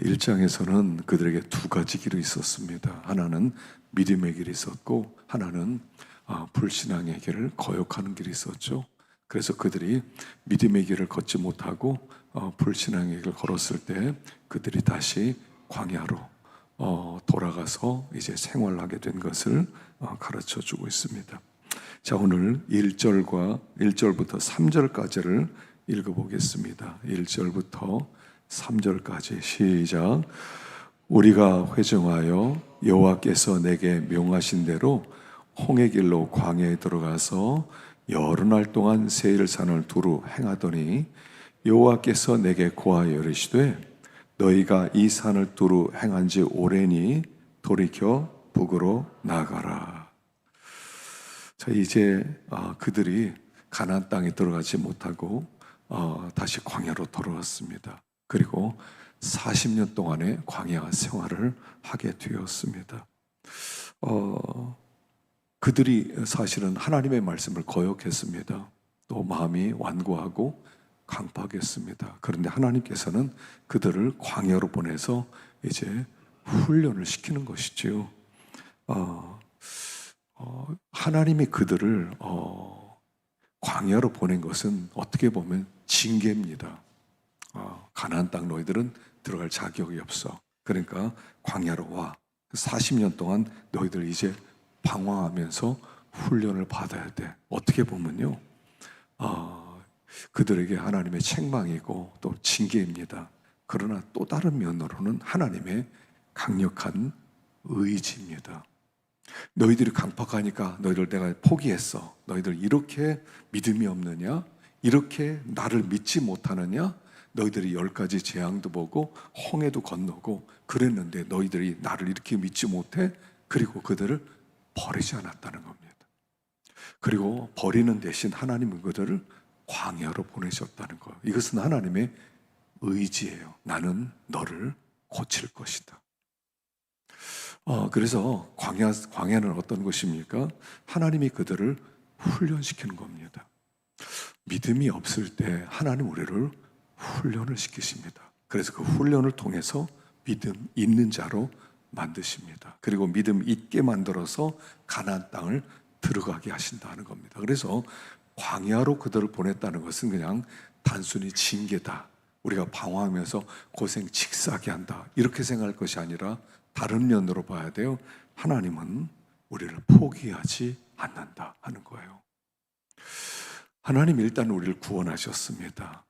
1장에서는 그들에게 두 가지 길이 있었습니다. 하나는 믿음의 길이 있었고 하나는 불신앙의 길을 거역하는 길이 있었죠. 그래서 그들이 믿음의 길을 걷지 못하고 불신앙의 길을 걸었을 때 그들이 다시 광야로 돌아가서 이제 생활하게 된 것을 가르쳐 주고 있습니다. 자, 오늘 1절부터 3절까지를 읽어보겠습니다. 1절부터 3절까지 시작. 우리가 회중하여 여호와께서 내게 명하신 대로 홍해 길로 광야에 들어가서 여러 날 동안 세일산을 두루 행하더니 여호와께서 내게 고하여 이르시되 너희가 이 산을 두루 행한 지 오래니 돌이켜 북으로 나가라. 자, 이제 그들이 가나안 땅에 들어가지 못하고 다시 광야로 돌아왔습니다. 그리고 40년 동안의 광야 생활을 하게 되었습니다. 그들이 사실은 하나님의 말씀을 거역했습니다. 또 마음이 완고하고 강팍했습니다. 그런데 하나님께서는 그들을 광야로 보내서 이제 훈련을 시키는 것이지요. 하나님이 그들을 광야로 보낸 것은 어떻게 보면 징계입니다. 가나안 땅 너희들은 들어갈 자격이 없어. 그러니까 광야로 와. 40년 동안 너희들 이제 방황하면서 훈련을 받아야 돼. 어떻게 보면요, 그들에게 하나님의 책망이고 또 징계입니다. 그러나 또 다른 면으로는 하나님의 강력한 의지입니다. 너희들이 강팍하니까 너희들 내가 포기했어. 너희들 이렇게 믿음이 없느냐? 이렇게 나를 믿지 못하느냐? 너희들이 10가지 재앙도 보고 홍해도 건너고 그랬는데 너희들이 나를 이렇게 믿지 못해? 그리고 그들을 버리지 않았다는 겁니다. 그리고 버리는 대신 하나님은 그들을 광야로 보내셨다는 거예요. 이것은 하나님의 의지예요. 나는 너를 고칠 것이다. 그래서 광야는 어떤 것입니까? 하나님이 그들을 훈련시키는 겁니다. 믿음이 없을 때 하나님 우리를 훈련을 시키십니다. 그래서 그 훈련을 통해서 믿음 있는 자로 만드십니다. 그리고 믿음 있게 만들어서 가나안 땅을 들어가게 하신다는 겁니다. 그래서 광야로 그들을 보냈다는 것은 그냥 단순히 징계다, 우리가 방황하면서 고생 직사하게 한다, 이렇게 생각할 것이 아니라 다른 면으로 봐야 돼요. 하나님은 우리를 포기하지 않는다 하는 거예요. 하나님 일단 우리를 구원하셨습니다.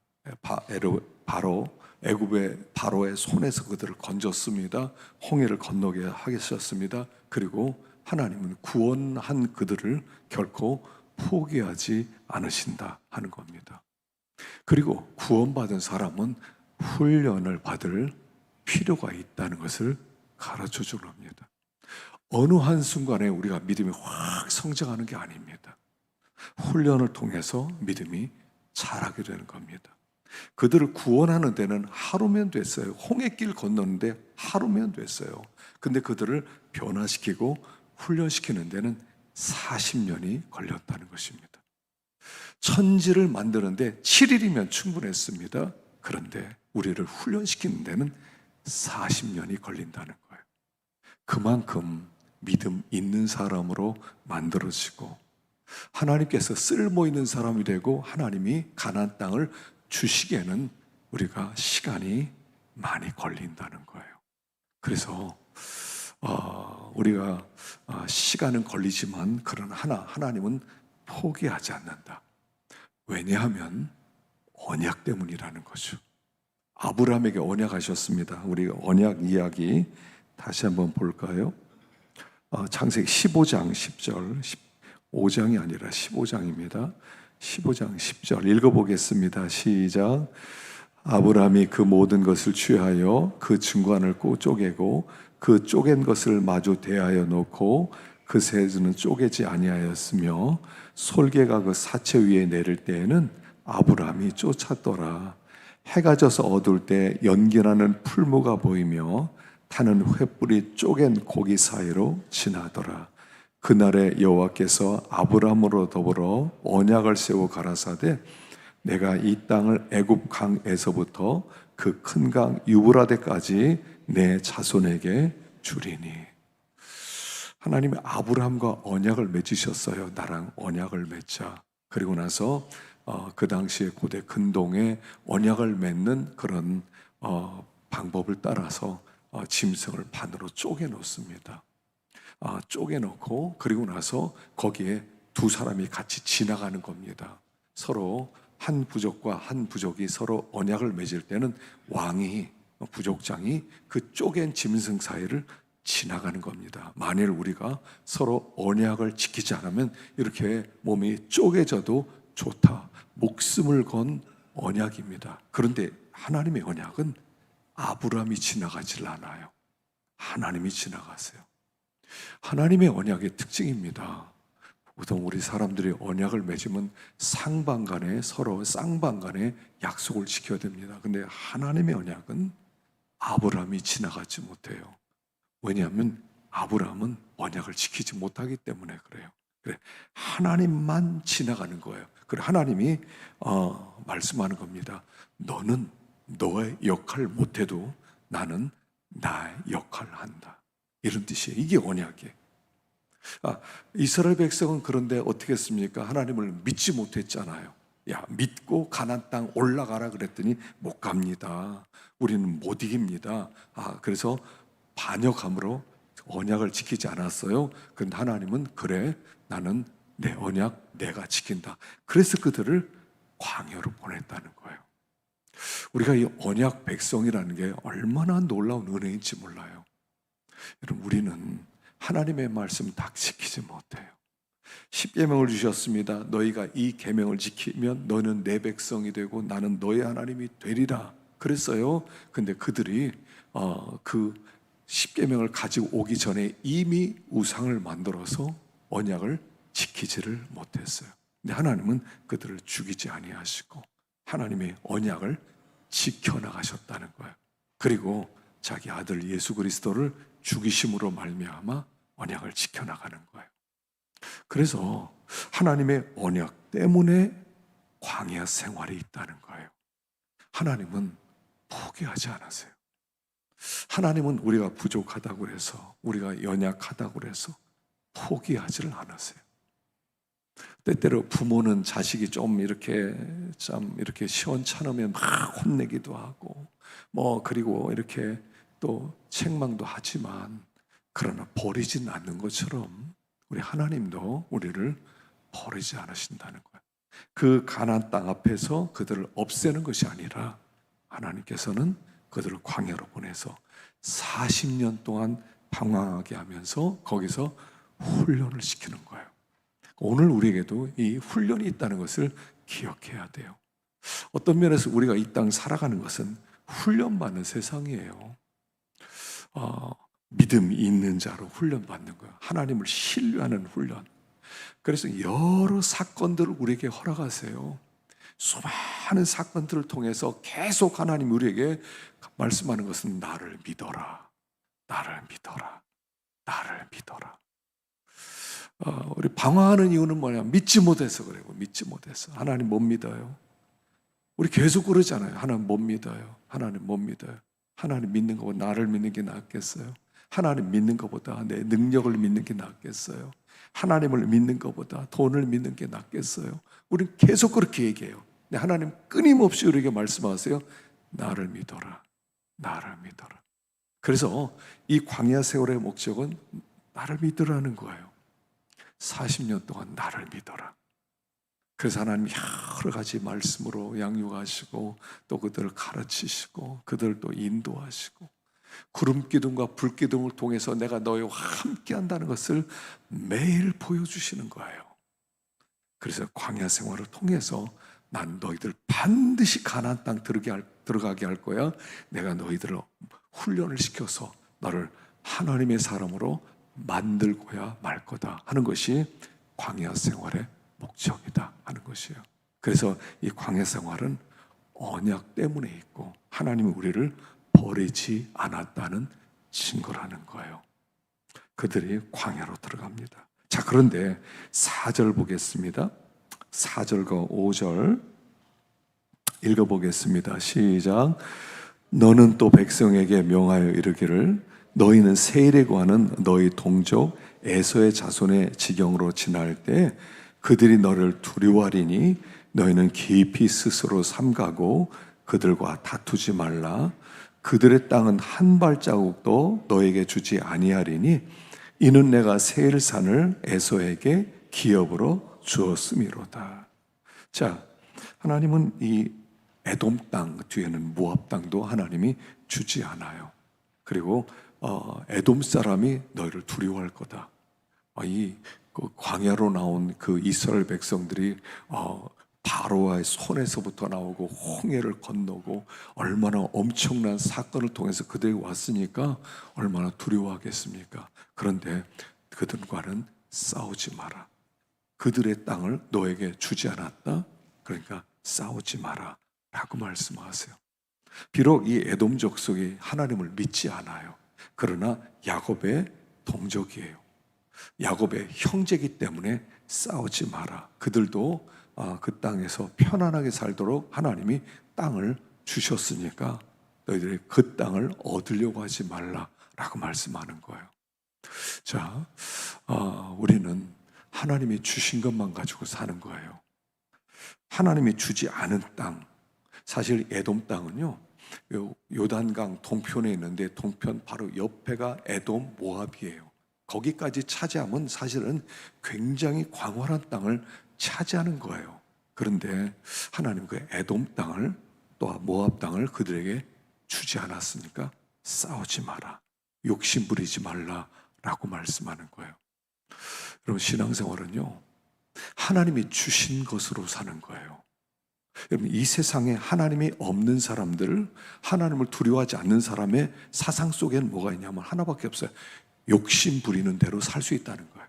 바로 애굽의 바로의 손에서 그들을 건졌습니다. 홍해를 건너게 하셨습니다. 그리고 하나님은 구원한 그들을 결코 포기하지 않으신다 하는 겁니다. 그리고 구원받은 사람은 훈련을 받을 필요가 있다는 것을 가르쳐 주는 겁니다. 어느 한순간에 우리가 믿음이 확 성장하는 게 아닙니다. 훈련을 통해서 믿음이 자라게 되는 겁니다. 그들을 구원하는 데는 하루면 됐어요. 홍해길 건너는데 하루면 됐어요. 근데 그들을 변화시키고 훈련시키는 데는 40년이 걸렸다는 것입니다. 천지를 만드는데 7일이면 충분했습니다. 그런데 우리를 훈련시키는 데는 40년이 걸린다는 거예요. 그만큼 믿음 있는 사람으로 만들어지고 하나님께서 쓸모 있는 사람이 되고 하나님이 가나안 땅을 주시기에는 우리가 시간이 많이 걸린다는 거예요. 그래서 우리가 시간은 걸리지만 그러나 하나님은 포기하지 않는다. 왜냐하면 언약 때문이라는 거죠. 아브라함에게 언약하셨습니다. 우리 언약 이야기 다시 한번 볼까요? 창세기 15장 10절, 5장이 아니라 15장입니다. 15장 10절 읽어보겠습니다. 시작. 아브라함이 그 모든 것을 취하여 그 중간을 쪼개고 그 쪼갠 것을 마주 대하여 놓고 그 새는 쪼개지 아니하였으며 솔개가 그 사체 위에 내릴 때에는 아브라함이 쫓았더라. 해가 져서 어두울 때 연기나는 풀무가 보이며 타는 횃불이 쪼갠 고기 사이로 지나더라. 그날에 여호와께서 아브라함으로 더불어 언약을 세워 가라사대 내가 이 땅을 애굽 강에서부터 그 큰 강 유브라데까지 내 자손에게 주리니. 하나님이 아브라함과 언약을 맺으셨어요. 나랑 언약을 맺자. 그리고 나서 그 당시에 고대 근동에 언약을 맺는 그런 방법을 따라서 짐승을 반으로 쪼개 놓습니다. 쪼개 놓고 그리고 나서 거기에 두 사람이 같이 지나가는 겁니다. 서로 한 부족과 한 부족이 서로 언약을 맺을 때는 왕이, 부족장이 그 쪼갠 짐승 사이를 지나가는 겁니다. 만일 우리가 서로 언약을 지키지 않으면 이렇게 몸이 쪼개져도 좋다. 목숨을 건 언약입니다. 그런데 하나님의 언약은 아브라함이 지나가질 않아요. 하나님이 지나가세요. 하나님의 언약의 특징입니다. 보통 우리 사람들이 언약을 맺으면 상반간에 서로 쌍방간에 약속을 지켜야 됩니다. 근데 하나님의 언약은 아브라함이 지나가지 못해요. 왜냐하면 아브라함은 언약을 지키지 못하기 때문에 그래요. 그래, 하나님만 지나가는 거예요. 그래, 하나님이 말씀하는 겁니다. 너는 너의 역할 못해도 나는 나의 역할을 한다. 이런 뜻이에요. 이게 언약이에요. 이스라엘 백성은 그런데 어떻게 했습니까? 하나님을 믿지 못했잖아요. 야, 믿고 가나안 땅 올라가라 그랬더니 못 갑니다. 우리는 못 이깁니다. 그래서 반역함으로 언약을 지키지 않았어요. 그런데 하나님은 그래, 나는 내 언약 내가 지킨다. 그래서 그들을 광야로 보냈다는 거예요. 우리가 이 언약 백성이라는 게 얼마나 놀라운 은혜인지 몰라요. 여러분, 우리는 하나님의 말씀 다 지키지 못해요. 10계명을 주셨습니다. 너희가 이 계명을 지키면 너는 내 백성이 되고 나는 너의 하나님이 되리라 그랬어요. 근데 그들이 그 10계명을 가지고 오기 전에 이미 우상을 만들어서 언약을 지키지를 못했어요. 근데 하나님은 그들을 죽이지 아니하시고 하나님의 언약을 지켜나가셨다는 거예요. 그리고 자기 아들 예수 그리스도를 죽이심으로 말미암아 언약을 지켜나가는 거예요. 그래서 하나님의 언약 때문에 광야 생활이 있다는 거예요. 하나님은 포기하지 않으세요. 하나님은 우리가 부족하다고 해서, 우리가 연약하다고 해서 포기하지를 않으세요. 때때로 부모는 자식이 좀 이렇게 시원찮으면 막 혼내기도 하고, 그리고 이렇게 또 책망도 하지만, 그러나 버리진 않는 것처럼 우리 하나님도 우리를 버리지 않으신다는 거예요. 그 가나안 땅 앞에서 그들을 없애는 것이 아니라 하나님께서는 그들을 광야로 보내서 40년 동안 방황하게 하면서 거기서 훈련을 시키는 거예요. 오늘 우리에게도 이 훈련이 있다는 것을 기억해야 돼요. 어떤 면에서 우리가 이 땅 살아가는 것은 훈련받는 세상이에요. 믿음이 있는 자로 훈련받는 거예요. 하나님을 신뢰하는 훈련. 그래서 여러 사건들을 우리에게 허락하세요. 수많은 사건들을 통해서 계속 하나님 우리에게 말씀하는 것은 나를 믿어라. 나를 믿어라. 나를 믿어라. 우리 방황하는 이유는 뭐냐? 믿지 못해서 그래요. 믿지 못해서. 하나님 못 믿어요. 우리 계속 그러잖아요. 하나님 못 믿어요. 하나님 못 믿어요. 하나님 믿는 것보다 나를 믿는 게 낫겠어요? 하나님 믿는 것보다 내 능력을 믿는 게 낫겠어요? 하나님을 믿는 것보다 돈을 믿는 게 낫겠어요? 우리는 계속 그렇게 얘기해요. 근데 하나님 끊임없이 우리에게 말씀하세요. 나를 믿어라. 나를 믿어라. 그래서 이 광야 세월의 목적은 나를 믿으라는 거예요. 40년 동안 나를 믿어라. 그래서 하나님이 여러 가지 말씀으로 양육하시고 또 그들을 가르치시고 그들을 또 인도하시고 구름 기둥과 불 기둥을 통해서 내가 너희와 함께 한다는 것을 매일 보여주시는 거예요. 그래서 광야 생활을 통해서 난 너희들 반드시 가나안 땅 들어가게 할 거야. 내가 너희들을 훈련을 시켜서 너를 하나님의 사람으로 만들고야 말 거다 하는 것이 광야 생활의 목적이다 하는 것이에요. 그래서 이 광야 생활은 언약 때문에 있고 하나님이 우리를 버리지 않았다는 증거라는 거예요. 그들이 광야로 들어갑니다. 자, 그런데 4절 보겠습니다. 4절과 5절. 읽어보겠습니다. 시작. 너는 또 백성에게 명하여 이르기를 너희는 세일에 구하는 너희 동족 에서의 자손의 지경으로 지날 때 그들이 너를 두려워하리니 너희는 깊이 스스로 삼가고 그들과 다투지 말라. 그들의 땅은 한 발자국도 너에게 주지 아니하리니 이는 내가 세일산을 에서에게 기업으로 주었음이로다. 자, 하나님은 이 에돔 땅 뒤에는 모압 땅도 하나님이 주지 않아요. 그리고 에돔 사람이 너희를 두려워할 거다. 그 광야로 나온 그 이스라엘 백성들이 바로와의 손에서부터 나오고 홍해를 건너고 얼마나 엄청난 사건을 통해서 그들이 왔으니까 얼마나 두려워하겠습니까? 그런데 그들과는 싸우지 마라. 그들의 땅을 너에게 주지 않았다. 그러니까 싸우지 마라 라고 말씀하세요. 비록 이 에돔 족속이 하나님을 믿지 않아요. 그러나 야곱의 동족이에요. 야곱의 형제이기 때문에 싸우지 마라. 그들도 그 땅에서 편안하게 살도록 하나님이 땅을 주셨으니까 너희들이 그 땅을 얻으려고 하지 말라라고 말씀하는 거예요. 자, 우리는 하나님이 주신 것만 가지고 사는 거예요. 하나님이 주지 않은 땅, 사실 에돔 땅은요, 요단강 동편에 있는데 동편 바로 옆에가 에돔 모압이에요. 거기까지 차지하면 사실은 굉장히 광활한 땅을 차지하는 거예요. 그런데 하나님 그 에돔 땅을 또 모압 땅을 그들에게 주지 않았으니까 싸우지 마라, 욕심 부리지 말라라고 말씀하는 거예요. 여러분, 신앙생활은요, 하나님이 주신 것으로 사는 거예요. 여러분, 이 세상에 하나님이 없는 사람들, 하나님을 두려워하지 않는 사람의 사상 속에는 뭐가 있냐면 하나밖에 없어요. 욕심 부리는 대로 살 수 있다는 거예요.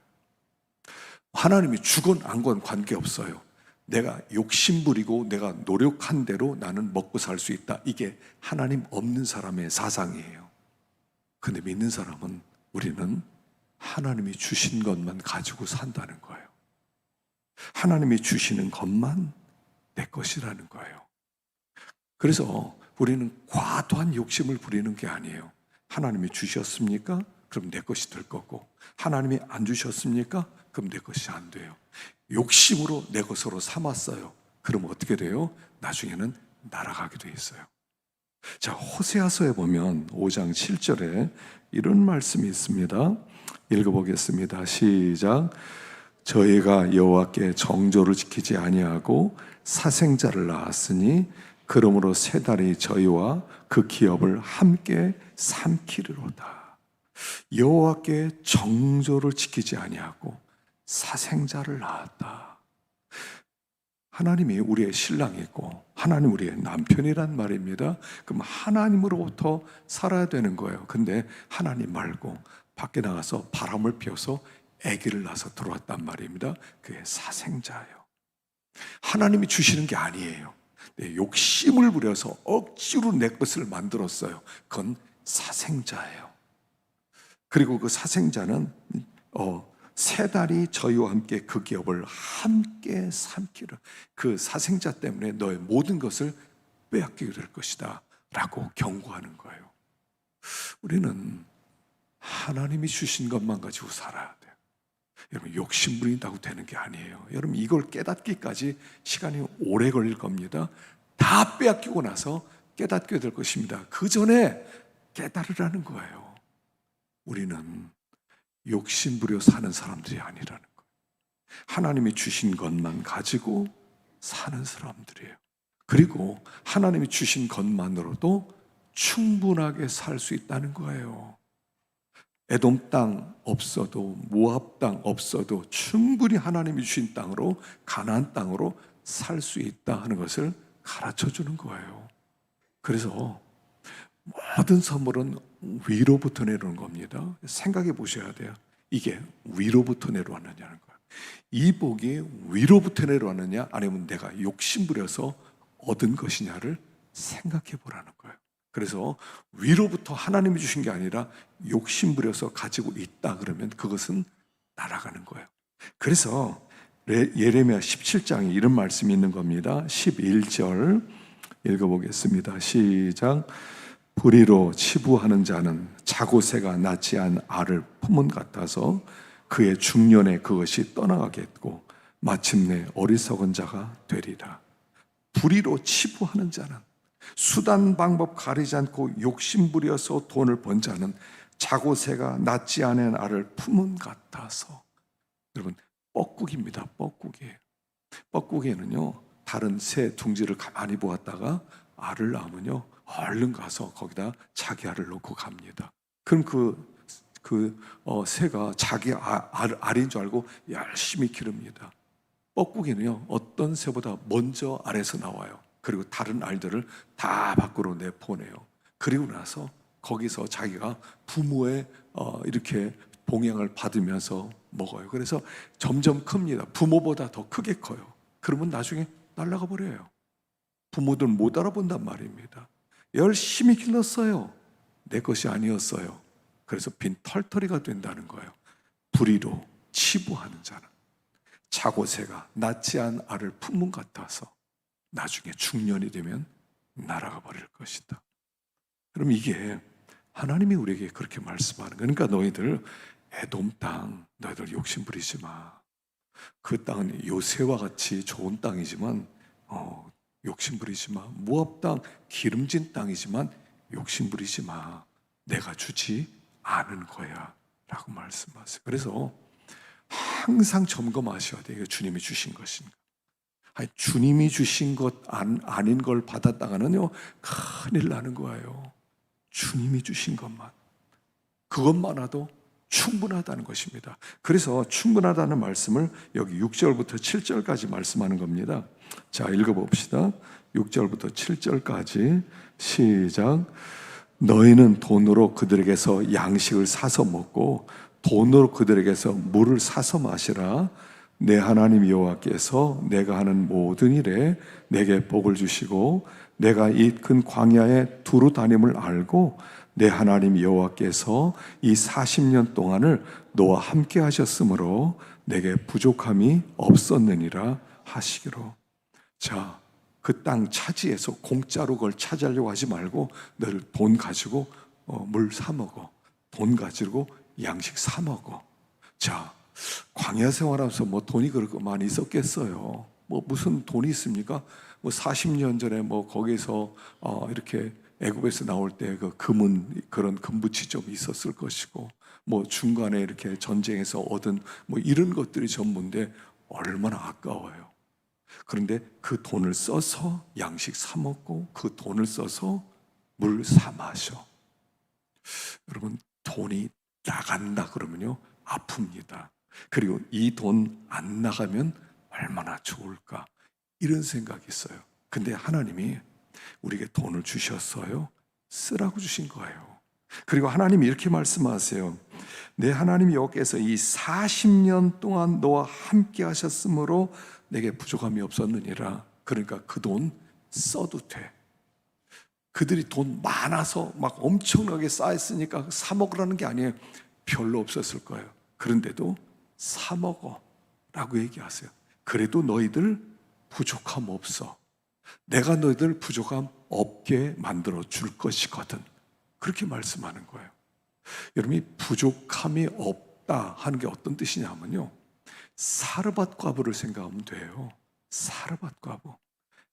하나님이 주건 안 건 관계없어요. 내가 욕심 부리고 내가 노력한 대로 나는 먹고 살 수 있다. 이게 하나님 없는 사람의 사상이에요. 근데 믿는 사람은, 우리는 하나님이 주신 것만 가지고 산다는 거예요. 하나님이 주시는 것만 내 것이라는 거예요. 그래서 우리는 과도한 욕심을 부리는 게 아니에요. 하나님이 주셨습니까? 그럼 내 것이 될 거고, 하나님이 안 주셨습니까? 그럼 내 것이 안 돼요. 욕심으로 내 것으로 삼았어요. 그럼 어떻게 돼요? 나중에는 날아가게 돼 있어요. 자, 호세아서에 보면 5장 7절에 이런 말씀이 있습니다. 읽어보겠습니다. 시작. 저희가 여호와께 정조를 지키지 아니하고 사생자를 낳았으니 그러므로 세 달이 저희와 그 기업을 함께 삼키리로다. 여호와께 정조를 지키지 아니하고 사생자를 낳았다. 하나님이 우리의 신랑이고 하나님 우리의 남편이란 말입니다. 그럼 하나님으로부터 살아야 되는 거예요. 근데 하나님 말고 밖에 나가서 바람을 피워서 아기를 낳아서 들어왔단 말입니다. 그게 사생자예요. 하나님이 주시는 게 아니에요. 욕심을 부려서 억지로 내 것을 만들었어요. 그건 사생자예요. 그리고 그 사생자는 세 달이 저희와 함께 그 기업을 함께 삼키라. 그 사생자 때문에 너의 모든 것을 빼앗기게 될 것이다 라고 경고하는 거예요. 우리는 하나님이 주신 것만 가지고 살아야 돼요. 여러분, 욕심 부린다고 되는 게 아니에요. 여러분, 이걸 깨닫기까지 시간이 오래 걸릴 겁니다. 다 빼앗기고 나서 깨닫게 될 것입니다. 그 전에 깨달으라는 거예요. 우리는 욕심 부려 사는 사람들이 아니라는 거예요. 하나님이 주신 것만 가지고 사는 사람들이에요. 그리고 하나님이 주신 것만으로도 충분하게 살 수 있다는 거예요. 에돔 땅 없어도, 모압 땅 없어도 충분히 하나님이 주신 땅으로, 가나안 땅으로 살 수 있다 하는 것을 가르쳐 주는 거예요. 그래서 모든 선물은 위로부터 내려오는 겁니다. 생각해 보셔야 돼요. 이게 위로부터 내려왔느냐는 거예요. 이 복이 위로부터 내려왔느냐, 아니면 내가 욕심부려서 얻은 것이냐를 생각해 보라는 거예요. 그래서 위로부터 하나님이 주신 게 아니라 욕심부려서 가지고 있다 그러면 그것은 날아가는 거예요. 그래서 예레미야 17장에 이런 말씀이 있는 겁니다. 11절 읽어보겠습니다. 시작. 불의로 치부하는 자는 자고새가 낳지 않은 알을 품은 같아서 그의 중년에 그것이 떠나가겠고 마침내 어리석은 자가 되리라. 불의로 치부하는 자는, 수단 방법 가리지 않고 욕심부려서 돈을 번 자는 자고새가 낳지 않은 알을 품은 같아서. 여러분, 뻐꾸기입니다. 뻐꾸기. 뻐꾸기에는요, 다른 새 둥지를 가만히 보았다가 알을 낳으면요, 얼른 가서 거기다 자기 알을 놓고 갑니다. 그럼 새가 자기 알인 줄 알고 열심히 기릅니다. 뻐꾸기는요, 어떤 새보다 먼저 알에서 나와요. 그리고 다른 알들을 다 밖으로 내보내요. 그리고 나서 거기서 자기가 부모의 이렇게 봉양을 받으면서 먹어요. 그래서 점점 큽니다. 부모보다 더 크게 커요. 그러면 나중에 날아가 버려요. 부모들 못 알아본단 말입니다. 열심히 길렀어요. 내 것이 아니었어요. 그래서 빈 털터리가 된다는 거예요. 불의로 치부하는 자는 자고새가 낳지 않은 알을 품은 같아서 나중에 중년이 되면 날아가 버릴 것이다. 그럼 이게 하나님이 우리에게 그렇게 말씀하는 거예요. 그러니까 너희들 에돔 땅, 너희들 욕심 부리지 마. 그 땅은 요새와 같이 좋은 땅이지만 욕심 부리지 마. 모압 땅 기름진 땅이지만 욕심 부리지 마. 내가 주지 않은 거야 라고 말씀하세요. 그래서 항상 점검하셔야 돼요. 이게 주님이 주신 것인가. 아니, 주님이 주신 것 아닌 걸 받았다가는요, 큰일 나는 거예요. 주님이 주신 것만, 그것만아도 충분하다는 것입니다. 그래서 충분하다는 말씀을 여기 6절부터 7절까지 말씀하는 겁니다. 자, 읽어봅시다. 6절부터 7절까지 시작. 너희는 돈으로 그들에게서 양식을 사서 먹고 돈으로 그들에게서 물을 사서 마시라. 내 하나님 여호와께서 내가 하는 모든 일에 내게 복을 주시고 내가 이 큰 광야에 두루 다님을 알고 내 하나님 여호와께서 이 40년 동안을 너와 함께 하셨으므로 내게 부족함이 없었느니라 하시기로. 자, 그 땅 차지해서 공짜로 그걸 차지하려고 하지 말고 너를 돈 가지고 물 사 먹어. 돈 가지고 양식 사 먹어. 자, 광야 생활하면서 뭐 돈이 그렇게 많이 있었겠어요. 뭐 무슨 돈이 있습니까? 뭐 40년 전에 뭐 거기서 이렇게 애굽에서 나올 때 그 금은 그런 금붙이 좀 있었을 것이고 뭐 중간에 이렇게 전쟁에서 얻은 뭐 이런 것들이 전부인데 얼마나 아까워요. 그런데 그 돈을 써서 양식 사 먹고 그 돈을 써서 물 사 마셔. 여러분, 돈이 나간다 그러면요 아픕니다. 그리고 이 돈 안 나가면 얼마나 좋을까, 이런 생각이 있어요. 근데 하나님이 우리에게 돈을 주셨어요. 쓰라고 주신 거예요. 그리고 하나님이 이렇게 말씀하세요. 내 하나님 여호와께서 이 40년 동안 너와 함께 하셨으므로 내게 부족함이 없었느니라. 그러니까 그 돈 써도 돼. 그들이 돈 많아서 막 엄청나게 쌓였으니까 사 먹으라는 게 아니에요. 별로 없었을 거예요. 그런데도 사 먹어 라고 얘기하세요. 그래도 너희들 부족함 없어. 내가 너희들 부족함 없게 만들어 줄 것이거든. 그렇게 말씀하는 거예요. 여러분이 부족함이 없다 하는 게 어떤 뜻이냐면요, 사르밧 과부를 생각하면 돼요. 사르밧 과부.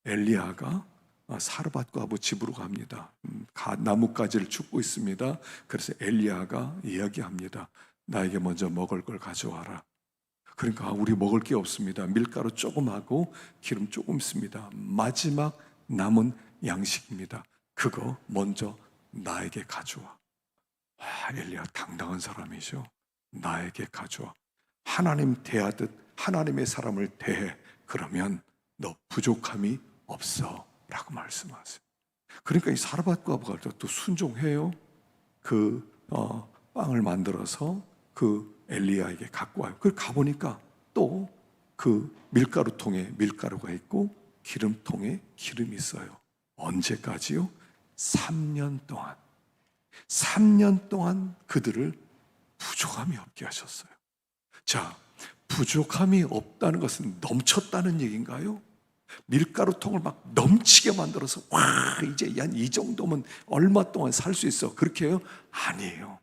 엘리야가 사르밧 과부 집으로 갑니다. 나뭇가지를 줍고 있습니다. 그래서 엘리야가 이야기합니다. 나에게 먼저 먹을 걸 가져와라. 그러니까 우리 먹을 게 없습니다. 밀가루 조금 하고 기름 조금 있습니다. 마지막 남은 양식입니다. 그거 먼저 나에게 가져와. 엘리야 당당한 사람이죠. 나에게 가져와. 하나님 대하듯 하나님의 사람을 대해. 그러면 너 부족함이 없어 라고 말씀하세요. 그러니까 이 사르밧 과부가 또 순종해요. 빵을 만들어서 엘리야에게 갖고 와요. 그걸 가보니까 또 그 밀가루통에 밀가루가 있고 기름통에 기름이 있어요. 언제까지요? 3년 동안. 3년 동안 그들을 부족함이 없게 하셨어요. 자, 부족함이 없다는 것은 넘쳤다는 얘기인가요? 밀가루통을 막 넘치게 만들어서 와 이제 한 이 정도면 얼마 동안 살 수 있어 그렇게 해요? 아니에요.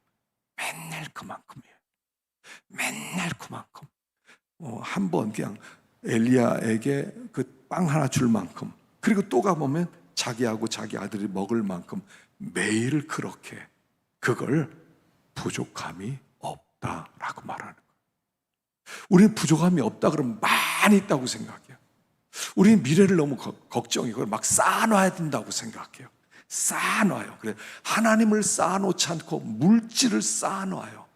맨날 그만큼이에요. 맨날 그만큼. 한 번 그냥 엘리야에게 그 빵 하나 줄 만큼, 그리고 또 가보면 자기하고 자기 아들이 먹을 만큼 매일 그렇게, 그걸 부족함이 없다라고 말하는 거예요. 우리는 부족함이 없다 그러면 많이 있다고 생각해요. 우리는 미래를 너무 걱정이고 막 쌓아놔야 된다고 생각해요. 쌓아놔요. 그래, 하나님을 쌓아놓지 않고 물질을 쌓아놔요.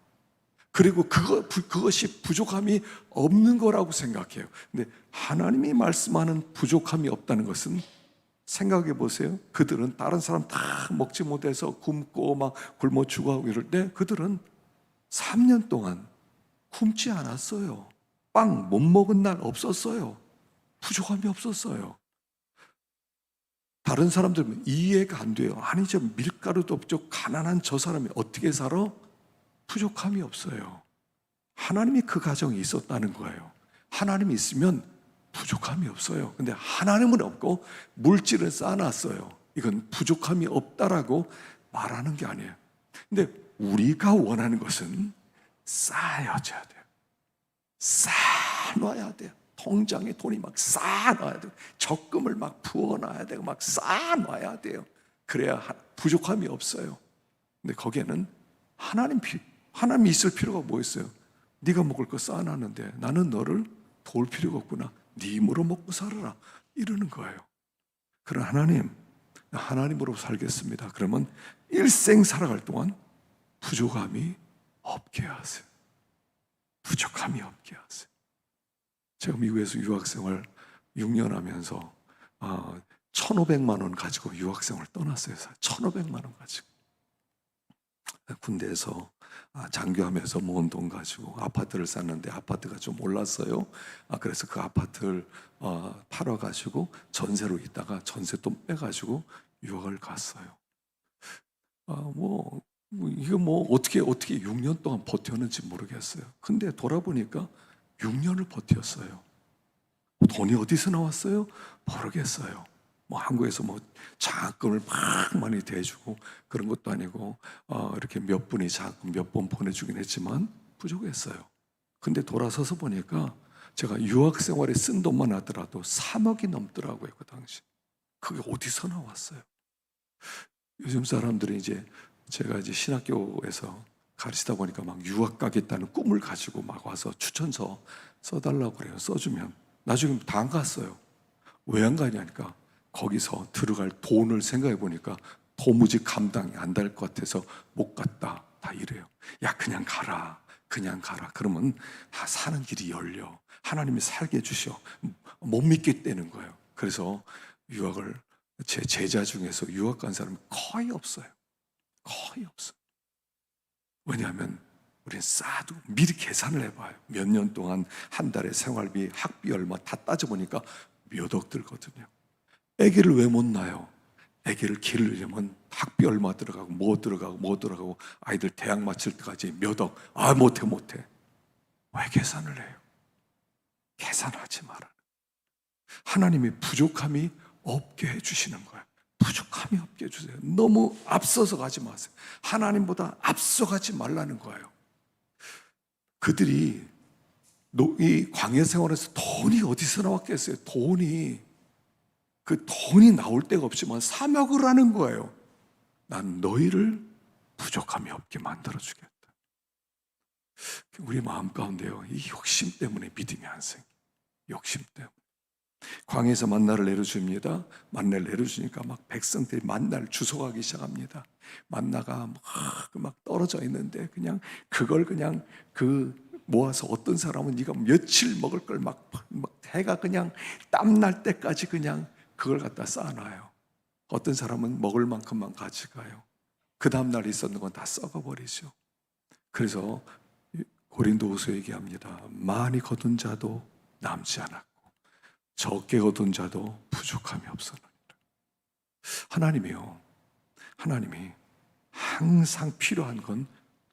그리고 그것이 부족함이 없는 거라고 생각해요. 근데 하나님이 말씀하는 부족함이 없다는 것은, 생각해 보세요. 그들은 다른 사람 다 먹지 못해서 굶고 막 굶어 죽어하고 이럴 때 그들은 3년 동안 굶지 않았어요. 빵 못 먹은 날 없었어요. 부족함이 없었어요. 다른 사람들은 이해가 안 돼요. 아니 저 밀가루도 없죠. 가난한 저 사람이 어떻게 살아? 부족함이 없어요. 하나님이 그 가정이 있었다는 거예요. 하나님이 있으면 부족함이 없어요. 근데 하나님은 없고 물질을 쌓아놨어요. 이건 부족함이 없다라고 말하는 게 아니에요. 근데 우리가 원하는 것은 쌓여져야 돼요. 쌓아놔야 돼요. 통장에 돈이 막 쌓아놔야 돼요. 적금을 막 부어놔야 되고 막 쌓아놔야 돼요. 그래야 부족함이 없어요. 근데 거기에는 하나님이 있을 필요가 뭐 있어요? 네가 먹을 거 쌓아놨는데 나는 너를 도울 필요가 없구나. 네 힘으로 먹고 살아라. 이러는 거예요. 그럼 하나님으로 살겠습니다. 그러면 일생 살아갈 동안 부족함이 없게 하세요. 부족함이 없게 하세요. 제가 미국에서 유학생활 6년 하면서 1,500만 원 가지고 유학생활 떠났어요. 1,500만 원 가지고. 군대에서 장교하면서 모은 돈 가지고 아파트를 샀는데 아파트가 좀 올랐어요. 그래서 그 아파트를 팔아가지고 전세로 있다가 전세 돈 빼가지고 유학을 갔어요. 이거 어떻게 6년 동안 버텼는지 모르겠어요. 근데 돌아보니까 6년을 버텼어요. 돈이 어디서 나왔어요? 모르겠어요. 한국에서 장학금을 막 많이 대주고 그런 것도 아니고 이렇게 몇 분이 장학금 몇 번 보내주긴 했지만 부족했어요. 근데 돌아서서 보니까 제가 유학 생활에 쓴 돈만 하더라도 3억이 넘더라고요. 그 당시. 그게 어디서 나왔어요? 요즘 사람들이 제가 신학교에서 가르치다 보니까 막 유학 가겠다는 꿈을 가지고 막 와서 추천서 써달라고 그래요. 써주면 나중에 다 안 갔어요. 왜 안 가냐니까 거기서 들어갈 돈을 생각해 보니까 도무지 감당이 안 될 것 같아서 못 갔다. 다 이래요. 야 그냥 가라. 그냥 가라. 그러면 다 사는 길이 열려. 하나님이 살게 해주셔. 못 믿겠다는 거예요. 그래서 제 제자 중에서 유학 간 사람이 거의 없어요. 거의 없어요. 왜냐하면 우리는 쌓아두고 미리 계산을 해봐요. 몇 년 동안 한 달에 생활비, 학비 얼마 다 따져보니까 몇 억 들거든요. 아기를 왜 못 낳아요? 아기를 기르려면 학비 얼마 들어가고 뭐 들어가고 아이들 대학 마칠 때까지 몇 억. 못해. 왜 계산을 해요? 계산하지 말아요. 하나님이 부족함이 없게 해주시는 거예요. 부족함이 없게 해주세요. 너무 앞서서 가지 마세요. 하나님보다 앞서가지 말라는 거예요. 그들이 이 광야 생활에서 돈이 어디서 나왔겠어요? 그 돈이 나올 데가 없지만 사명을 하는 거예요. 난 너희를 부족함이 없게 만들어주겠다. 우리 마음 가운데요, 이 욕심 때문에 믿음이 안 생겨. 욕심 때문에. 광야에서 만나를 내려줍니다. 만나를 내려주니까 막 백성들이 만나를 주워가기 시작합니다. 만나가 막 떨어져 있는데 그냥 그걸 그냥 모아서 어떤 사람은 네가 며칠 먹을 걸 막 해가 그냥 땀날 때까지 그냥 그걸 갖다 쌓아놔요. 어떤 사람은 먹을 만큼만 가져가요. 그 다음날 있었는 건 다 썩어버리죠. 그래서 고린도후서 얘기합니다. 많이 거둔 자도 남지 않았고 적게 거둔 자도 부족함이 없었느니라. 하나님이 항상 필요한 건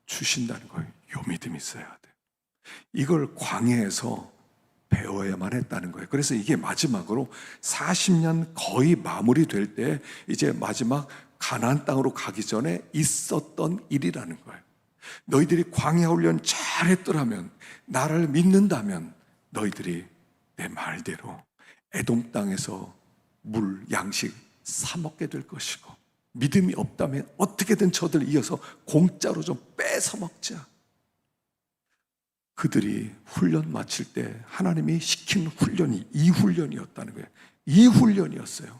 주신다는 거예요. 요 믿음이 있어야 돼요. 이걸 광야에서 배워야만 했다는 거예요. 그래서 이게 마지막으로 40년 거의 마무리될 때 이제 마지막 가나안 땅으로 가기 전에 있었던 일이라는 거예요. 너희들이 광야 훈련 잘했더라면, 나를 믿는다면 너희들이 내 말대로 에돔 땅에서 물, 양식 사 먹게 될 것이고, 믿음이 없다면 어떻게든 저들 이어서 공짜로 좀 뺏어 먹자. 그들이 훈련 마칠 때 하나님이 시킨 훈련이 이 훈련이었다는 거예요. 이 훈련이었어요.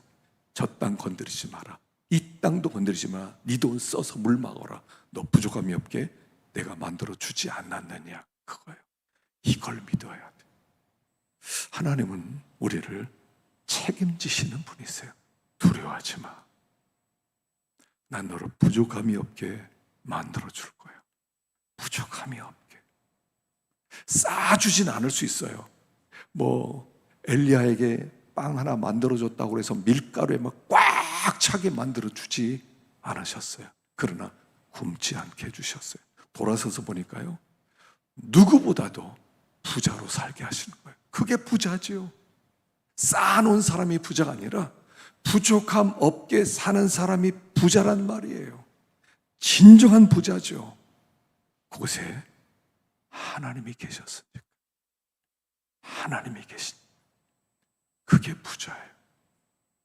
저 땅 건드리지 마라. 이 땅도 건드리지 마라. 네 돈 써서 물 막어라. 너 부족함이 없게 내가 만들어 주지 않았느냐. 그거예요. 이걸 믿어야 돼. 하나님은 우리를 책임지시는 분이세요. 두려워하지 마. 난 너를 부족함이 없게 만들어 줄 거야. 부족함이 없게. 쌓아주진 않을 수 있어요. 뭐 엘리야에게 빵 하나 만들어줬다고 해서 밀가루에 막 꽉 차게 만들어주지 않으셨어요. 그러나 굶지 않게 해주셨어요. 돌아서서 보니까요, 누구보다도 부자로 살게 하시는 거예요. 그게 부자지요. 쌓아놓은 사람이 부자가 아니라 부족함 없게 사는 사람이 부자란 말이에요. 진정한 부자죠. 그곳에 하나님이 계셨으니까. 하나님이 계신, 그게 부자예요.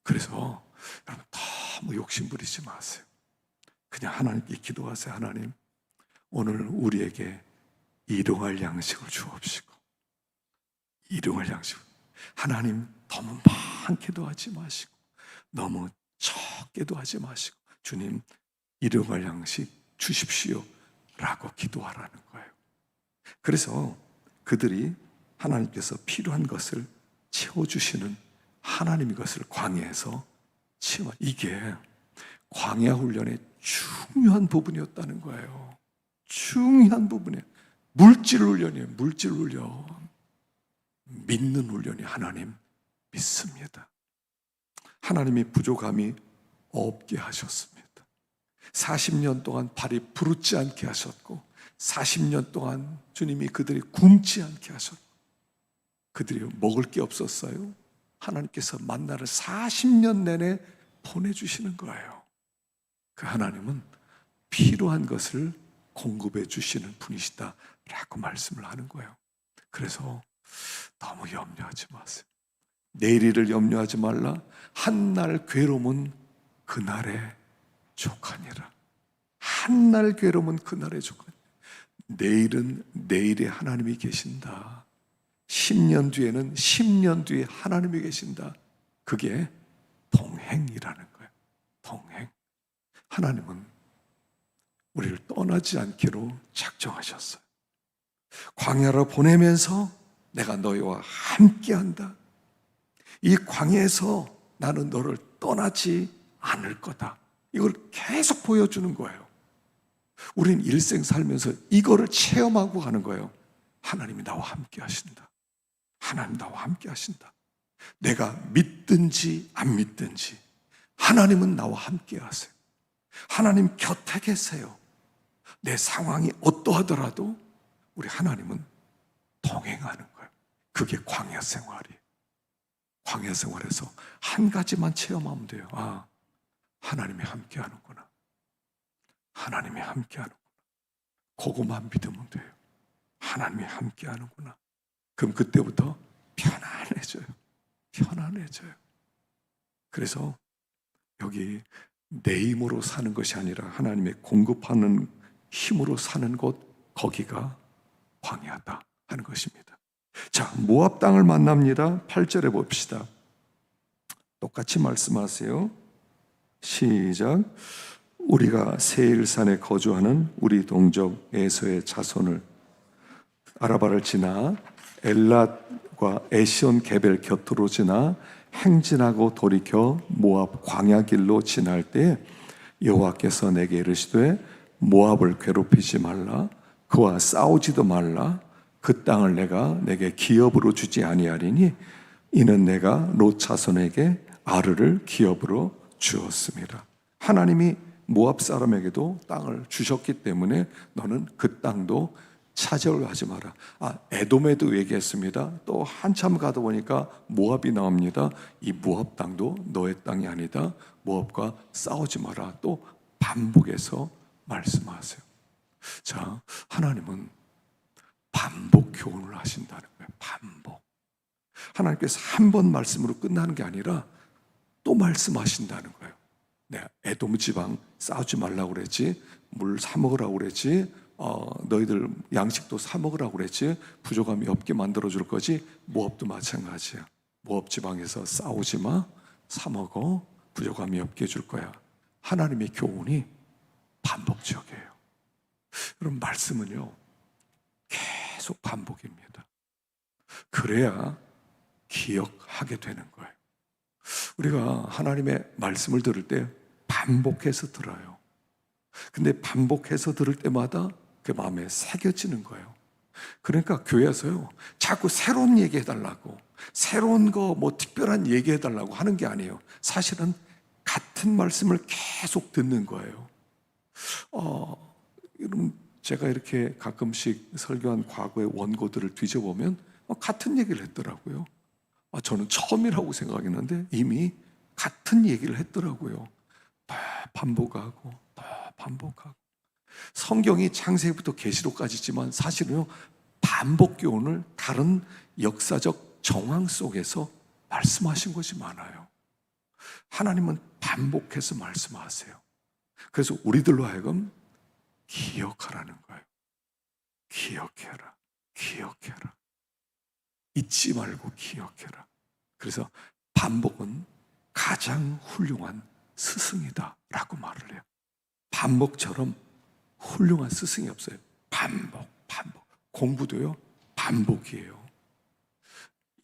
그래서 여러분 너무 욕심 부리지 마세요. 그냥 하나님께 기도하세요. 하나님, 오늘 우리에게 일용할 양식을 주옵시고. 일용할 양식. 하나님, 너무 많게도 하지 마시고 너무 적게도 하지 마시고, 주님, 일용할 양식 주십시오 라고 기도하라는 거예요. 그래서 그들이 하나님께서 필요한 것을 채워주시는 하나님의 것을 광야에서 채워, 이게 광야 훈련의 중요한 부분이었다는 거예요. 중요한 부분이에요. 물질 훈련이에요. 물질 훈련. 믿는 훈련이 하나님 믿습니다. 하나님이 부족함이 없게 하셨습니다. 40년 동안 발이 부르지 않게 하셨고, 40년 동안 주님이 그들이 굶지 않게 하셨고, 그들이 먹을 게 없었어요. 하나님께서 만나를 40년 내내 보내주시는 거예요. 그 하나님은 필요한 것을 공급해 주시는 분이시다 라고 말씀을 하는 거예요. 그래서 너무 염려하지 마세요. 내일을 염려하지 말라. 한날 괴로움은 그날에 족하니라. 한날 괴로움은 그날에 족하니라. 내일은 내일에 하나님이 계신다. 10년 뒤에는 10년 뒤에 하나님이 계신다. 그게 동행이라는 거예요. 동행. 하나님은 우리를 떠나지 않기로 작정하셨어요. 광야로 보내면서 내가 너희와 함께한다. 이 광야에서 나는 너를 떠나지 않을 거다. 이걸 계속 보여주는 거예요. 우린 일생 살면서 이거를 체험하고 가는 거예요. 하나님이 나와 함께 하신다. 하나님 나와 함께 하신다. 내가 믿든지 안 믿든지 하나님은 나와 함께 하세요. 하나님 곁에 계세요. 내 상황이 어떠하더라도 우리 하나님은 동행하는 거예요. 그게 광야 생활이에요. 광야 생활에서 한 가지만 체험하면 돼요. 아, 하나님이 함께 하는구나. 하나님이 함께 하는구나. 그것만 믿으면 돼요. 하나님이 함께 하는구나. 그럼 그때부터 편안해져요. 편안해져요. 그래서 여기 내 힘으로 사는 것이 아니라 하나님의 공급하는 힘으로 사는 곳, 거기가 광야다 하는 것입니다. 자, 모압 땅을 만납니다. 8절에 봅시다. 똑같이 말씀하세요. 시작. 우리가 세일산에 거주하는 우리 동족 에서의 자손을 아라바를 지나 엘랏과 에시온 게벨 곁으로 지나 행진하고 돌이켜 모압 광야길로 지날 때 여호와께서 내게 이르시되 모압을 괴롭히지 말라. 그와 싸우지도 말라. 그 땅을 내가 내게 기업으로 주지 아니하리니 이는 내가 롯 자손에게 아르를 기업으로 주었습니다. 하나님이 모압 사람에게도 땅을 주셨기 때문에 너는 그 땅도 차별하지 마라. 에돔에도 얘기했습니다. 또 한참 가다 보니까 모압이 나옵니다. 이 모압 땅도 너의 땅이 아니다. 모압과 싸우지 마라. 또 반복해서 말씀하세요. 자, 하나님은 반복 교훈을 하신다는 거예요. 반복. 하나님께서 한 번 말씀으로 끝나는 게 아니라 또 말씀하신다는 거예요. 내가 에돔 지방 싸우지 말라고 그랬지, 물 사 먹으라고 그랬지, 너희들 양식도 사 먹으라고 그랬지, 부족함이 없게 만들어 줄 거지. 모압도 마찬가지야. 모압 지방에서 싸우지 마, 사 먹어, 부족함이 없게 해줄 거야. 하나님의 교훈이 반복적이에요. 여러분, 말씀은요 계속 반복입니다. 그래야 기억하게 되는 거예요. 우리가 하나님의 말씀을 들을 때 반복해서 들어요. 근데 반복해서 들을 때마다 그 마음에 새겨지는 거예요. 그러니까 교회에서요 자꾸 새로운 얘기 해달라고, 새로운 거 뭐 특별한 얘기 해달라고 하는 게 아니에요. 사실은 같은 말씀을 계속 듣는 거예요. 여러분, 제가 이렇게 가끔씩 설교한 과거의 원고들을 뒤져보면 같은 얘기를 했더라고요. 저는 처음이라고 생각했는데 이미 같은 얘기를 했더라고요. 더 반복하고 더 반복하고. 성경이 창세기부터 계시록까지 있지만 사실은요 반복 교훈을 다른 역사적 정황 속에서 말씀하신 것이 많아요. 하나님은 반복해서 말씀하세요. 그래서 우리들로 하여금 기억하라는 거예요. 기억해라, 기억해라. 잊지 말고 기억해라. 그래서 반복은 가장 훌륭한 스승이다 라고 말을 해요. 반복처럼 훌륭한 스승이 없어요. 반복. 공부도요 반복이에요.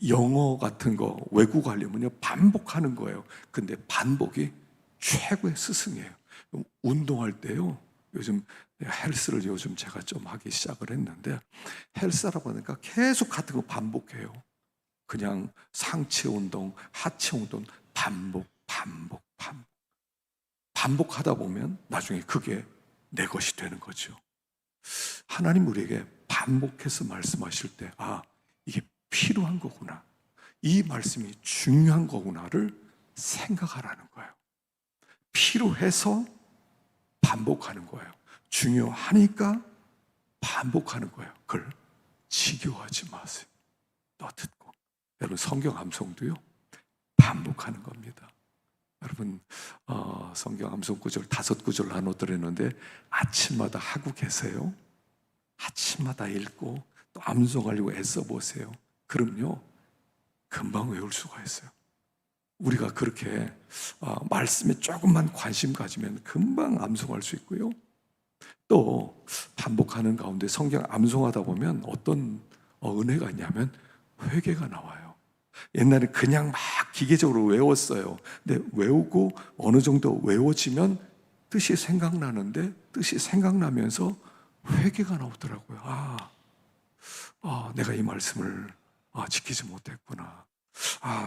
영어 같은 거 외국어 하려면요 반복하는 거예요. 근데 반복이 최고의 스승이에요. 운동할 때요, 요즘 헬스를 요즘 제가 좀 하기 시작을 했는데, 헬스하라고 하니까 계속 같은 거 반복해요. 그냥 상체 운동, 하체 운동 반복하다 보면 나중에 그게 내 것이 되는 거죠. 하나님 우리에게 반복해서 말씀하실 때 이게 필요한 거구나, 이 말씀이 중요한 거구나를 생각하라는 거예요. 필요해서 반복하는 거예요. 중요하니까 반복하는 거예요. 그걸 지겨워하지 마세요. 또 듣고. 여러분, 성경 암송도요 반복하는 겁니다. 여러분, 성경 암송 구절 5구절 나눠드렸는데 아침마다 하고 계세요? 아침마다 읽고 또 암송하려고 애써 보세요. 그럼요 금방 외울 수가 있어요. 우리가 그렇게 말씀에 조금만 관심 가지면 금방 암송할 수 있고요. 또 반복하는 가운데 성경 암송하다 보면 어떤 은혜가 있냐면 회개가 나와요. 옛날에 그냥 막 기계적으로 외웠어요. 근데 외우고 어느 정도 외워지면 뜻이 생각나는데, 뜻이 생각나면서 회개가 나오더라고요. 내가 이 말씀을 지키지 못했구나.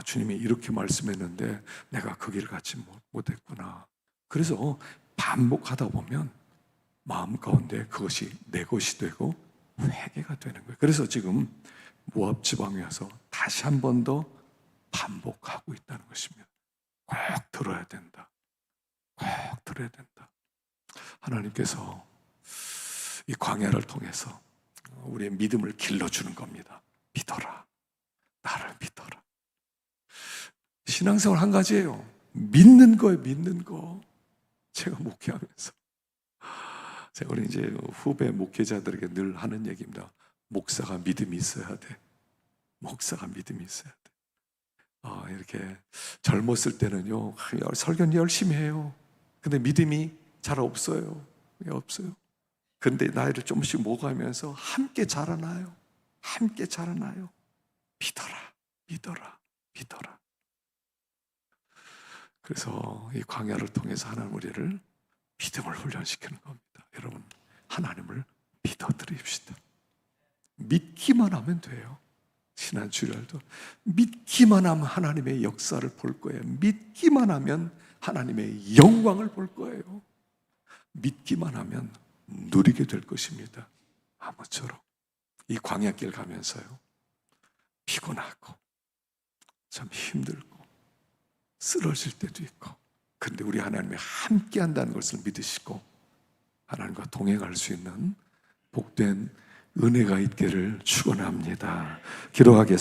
주님이 이렇게 말씀했는데 내가 그 길을 갖지 못했구나. 그래서 반복하다 보면 마음 가운데 그것이 내 것이 되고 회개가 되는 거예요. 그래서 지금 모압 지방에 와서 다시 한 번 더 반복하고 있다는 것입니다. 꼭 들어야 된다. 꼭 들어야 된다. 하나님께서 이 광야를 통해서 우리의 믿음을 길러주는 겁니다. 믿어라. 나를 믿어라. 신앙생활 한 가지예요. 믿는 거예요. 믿는 거. 제가 목회하면서 우리 이제 후배 목회자들에게 늘 하는 얘기입니다. 목사가 믿음이 있어야 돼. 목사가 믿음이 있어야 돼. 이렇게 젊었을 때는요 설교는 열심히 해요. 근데 믿음이 잘 없어요. 없어요. 근데 나이를 조금씩 먹어가면서 함께 자라나요. 함께 자라나요. 믿어라. 그래서 이 광야를 통해서 하나님 우리를 믿음을 훈련시키는 겁니다. 여러분, 하나님을 믿어드립시다. 믿기만 하면 돼요. 지난 주일도 믿기만 하면 하나님의 역사를 볼 거예요. 믿기만 하면 하나님의 영광을 볼 거예요. 믿기만 하면 누리게 될 것입니다. 아무쪼록 이 광야길 가면서요, 피곤하고 참 힘들고 쓰러질 때도 있고, 그런데 우리 하나님이 함께 한다는 것을 믿으시고 하나님과 동행할 수 있는 복된 은혜가 있기를 축원합니다. 기도하겠습니다.